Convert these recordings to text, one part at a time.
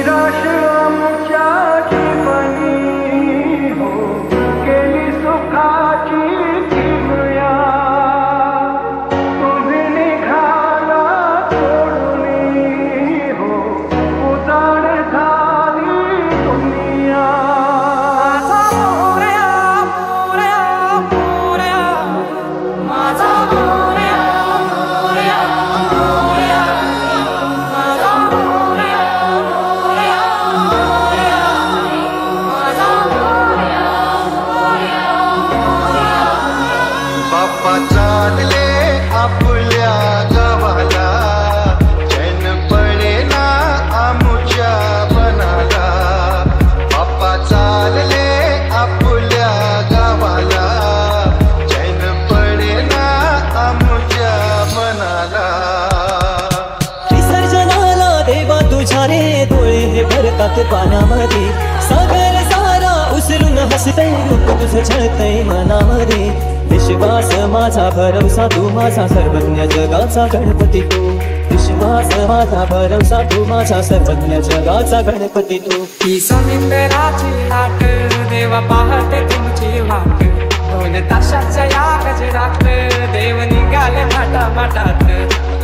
निराश आमच्या जीवनी हो गेली सुखाची किमया. तुम्ही निघाला सोडून हो उजाड झाली दुनिया. बाप्पा चालले आपल्या गावाला, चैन पडेना आमुच्या मनाला. बाप्पा चालले आपल्या गावाला, चैन पडेना आमुच्या मनाला. विसर्जनाला देवा तुझ्या रे डोळे हे भरतात पाण्यामध्ये. सागर सारा उसरून हसतय रूप तुझं छळतय मनामध्ये. विश्वास माझा भरवसा तू माझा सर्वज्ञ जगाचा गणपती तू. विश्वास माझा भरवसा तू माझा सर्वज्ञ जगाचा गणपती तू. ही समुद्राची लाट देवा पाहते तुमची वाट. दोन ताशाच्या या गजरात देव निघाले माटा माटात.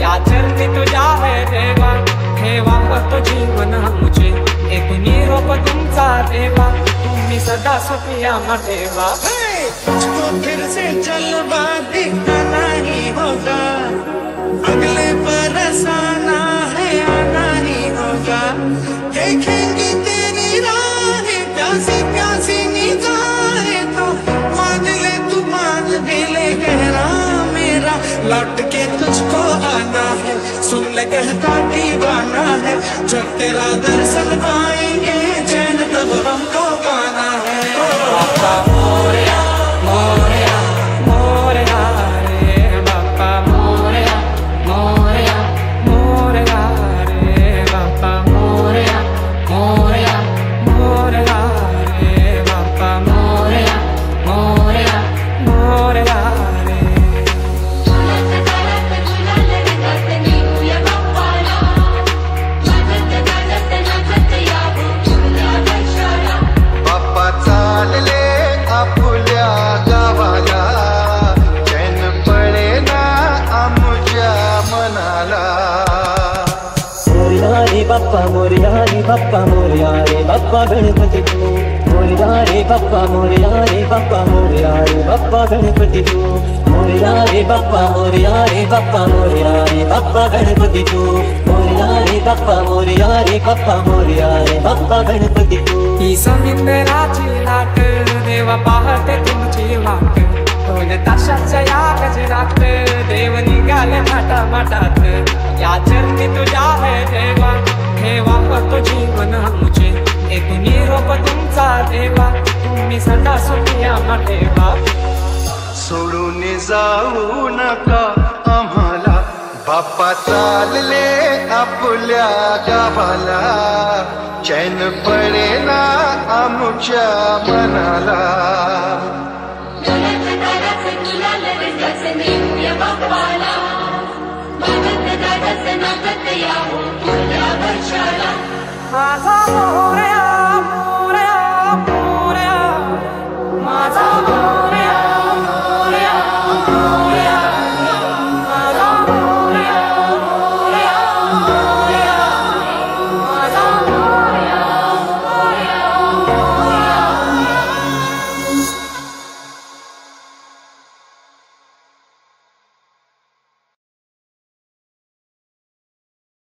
या चरणी तुझ्या है देवा ठेवा तो जीवन मुझे. एक निरोप तुमचा देवा तुम्ही सदा सुखिया ठेवा. मुझको फिर से जलवा दिखना नहीं होगा, अगले बरस आना है आना ही होगा. देखेंगे तेरी राहें प्यासी प्यासी निगाहें तो मान ले तू मान भी ले गहरा मेरा. लौट के तुझको आना है सुन ले कहता दीवाना है. जब तेरा दर्शन पाएंगे चैन तब हमको पाना है. बाप्पा मोरया मोरया मोरया रे बाप्पा मोरया मोरया मोरया रे बाप्पा मोरया मोरया मोरया रे बाप्पा मोरया मोरया मोरया रे. बाप्पा चालले आपल्या गावाला, चैन पडेना आमुच्या मनाला. मोरया रे बाप्पा मोरया रे बाप्पा मोरया रे बाप्पा गणपती तू. मोरया रे बाप्पा मोरया रे बाप्पा मोरया रे बाप्पा गणपती तू. मोरया रे बाप्पा मोरया रे बाप्पा मोरया रे बाप्पा गणपती तू. मोरया रे बाप्पा मोरया रे बाप्पा मोरया रे बाप्पा गणपती तू. ही समुद्राची लाट देवा पाहते तुमची वाट. दोन ताशाच्या या गजरात देव निघाले माटा माटात. या चरणी तुझ्या है देवा ठेवा तो जीवन मुझे. एक निरोप तुमचा देवा तुम्ही सदा सुखिया ठेवा. सोडून जाऊ नका आम्हाला, बाप्पा चालले आपल्या गावाला. चैन पडेना आमुच्या मनाला. माझा मोर